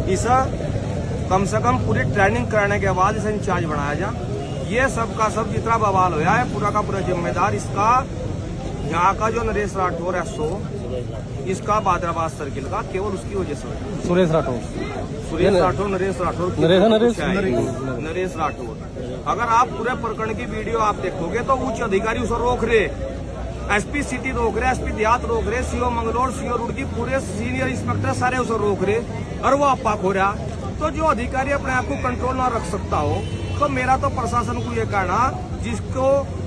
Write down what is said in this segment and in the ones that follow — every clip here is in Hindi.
इसे कम से कम पूरी ट्रेनिंग कराने के बाद इसे इंचार्ज बनाया जा। ये सब का सब जितना बवाल होया है पूरा का पूरा जिम्मेदार इसका यहाँ का जो नरेश राठौर है इसका बादराबाद सर्किल का केवल उसकी वजह से सुरेश राठौर नरेश राठौर। अगर आप पूरे प्रकरण की वीडियो आप देखोगे तो उच्च अधिकारी उसे रोक रहे, एसपी सिटी रोक रहे, एसपी देहात रोक रहे, सीओ मंगलौर, सीओ रुड़की, पूरे सीनियर इंस्पेक्टर सारे उसे रोक रहे और वो आपा खो रहा। तो जो अधिकारी अपने आप को कंट्रोल ना रख सकता हो तो मेरा तो प्रशासन को ये कहना, जिसको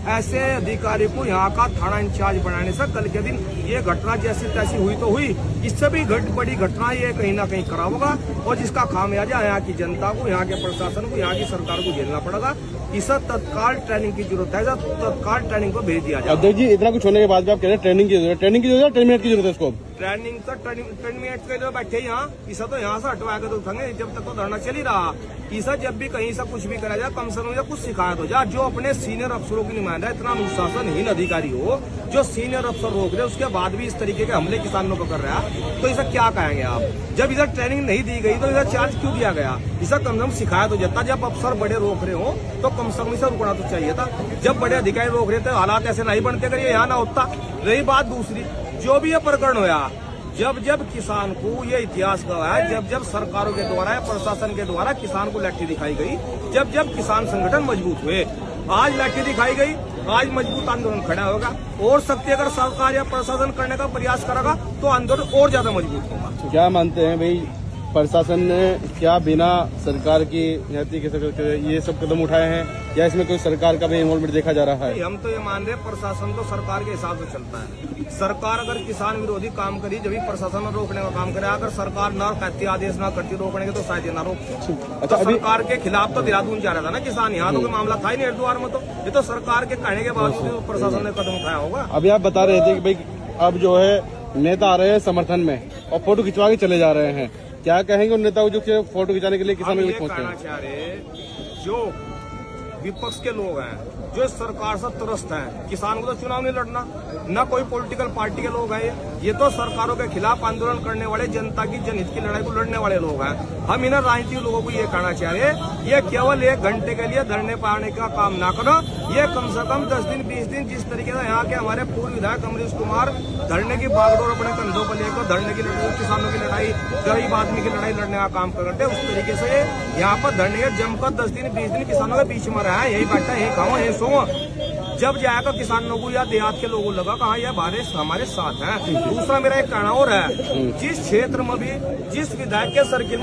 ऐसे अधिकारी को यहाँ का थाना इंचार्ज बनाने से कल के दिन ये घटना जैसी तैसी हुई तो हुई, इससे भी बड़ी घटना ये कहीं ना कहीं खराब होगा और जिसका खामियाजा यहाँ की जनता को, यहाँ के प्रशासन को, यहाँ की सरकार को झेलना पड़ेगा। इसे तत्काल ट्रेनिंग की जरूरत है, तत्काल ट्रेनिंग को भेज दिया जाए। अध्यक्ष जी, इतना कुछ होने के बाद भी आप कह रहे हैं ट्रेनिंग की जरूरत है, ट्रेनिंग की जरूरत है, टर्मिनेट की जरूरत है इसको? ट्रेनिंग तो टर्मिनेट के लिए बैठे यहाँ, इसे तो यहाँ से हटवा के तो उठेंगे जब तक तो धरना चल ही रहा। इसे जब भी कहीं से कुछ भी करा जाए कम से कम कुछ सिखाया तो जा। जो अपने सीनियर अफसरों की नुमाइंदा इतना अनुशासनहीन अधिकारी हो, जो सीनियर अफसर रोक रहे उसके बाद भी इस तरीके के हमले किसानों को कर रहा है, तो इसे क्या कहेंगे आप? जब इधर ट्रेनिंग नहीं दी गई तो इधर चार्ज क्यों दिया गया? इसे कम से कम सिखाया तो जाता। जब अफसर बड़े रोक रहे हो तो कम से कम इसे रुकना तो चाहिए था। जब बड़े अधिकारी रोक रहे थे हालात ऐसे नहीं बनते, अगर ये यहाँ ना होता। रही बात दूसरी, जो भी ये प्रकरण होया, जब जब किसान को ये इतिहास गवाह है, जब जब सरकारों के द्वारा या प्रशासन के द्वारा किसान को लाठी दिखाई गई, जब जब किसान संगठन मजबूत हुए, आज लाठी दिखाई गई, आज मजबूत आंदोलन खड़ा होगा। और सत्य अगर सरकार या प्रशासन करने का प्रयास करेगा तो आंदोलन और ज्यादा मजबूत होगा। क्या मानते हैं भाई, प्रशासन ने क्या बिना सरकार की ये सब कदम उठाए हैं या इसमें कोई सरकार का भी इन्वॉल्वमेंट देखा जा रहा है? हम तो ये मान रहे प्रशासन तो सरकार के हिसाब से चलता है। सरकार अगर किसान विरोधी काम करी जब प्रशासन रोकने का काम करे, अगर सरकार न कहती, आदेश न करती रोकने के तो शायद ये न रोकती। अच्छा, तो सरकार के खिलाफ तो देहरादून जा रहा था ना किसान, यहाँ तो कोई मामला था ही नहीं हरिद्वार में। तो ये तो सरकार के कहने के बावजूद प्रशासन ने कदम उठाया होगा। अभी आप बता रहे थे कि भाई अब जो है नेता आ रहे हैं समर्थन में और फोटो खिंचवा के चले जा रहे हैं, क्या कहेंगे उन नेताओं जो फोटो खिंचाने के लिए किसानों के बीच पहुंचते हैं? जो विपक्ष के लोग हैं, जो सरकार से त्रस्त हैं, किसान को तो चुनाव नहीं लड़ना, न कोई पॉलिटिकल पार्टी के लोग हैं, ये तो सरकारों के खिलाफ आंदोलन करने वाले, जनता की जनहित की लड़ाई को लड़ने वाले लोग हैं। हम इन राजनीतिक लोगों को ये कहना चाह रहे हैं, ये केवल 1 घंटे के लिए धरने पाने का काम ना करो। ये कम से कम 10 दिन 20 दिन जिस तरीके से यहाँ के हमारे पूर्व विधायक अमरीश कुमार धरने की बागडोर अपने कंधों पर लेकर धरने की लड़ाई, किसानों की लड़ाई, गरीब आदमी की लड़ाई लड़ने का काम करते हैं, उस तरीके से यहाँ पर धरने जमकर 10 दिन 20 दिन किसानों के बीच में रहा है। यही बैठा, यही खाओ, यही सो। जब जाएगा किसानों को या देहात के लोगों लगा कहा यह बारिश हमारे साथ है। दूसरा मेरा एक कहना और है, जिस क्षेत्र में भी जिस विधायक के सर्किल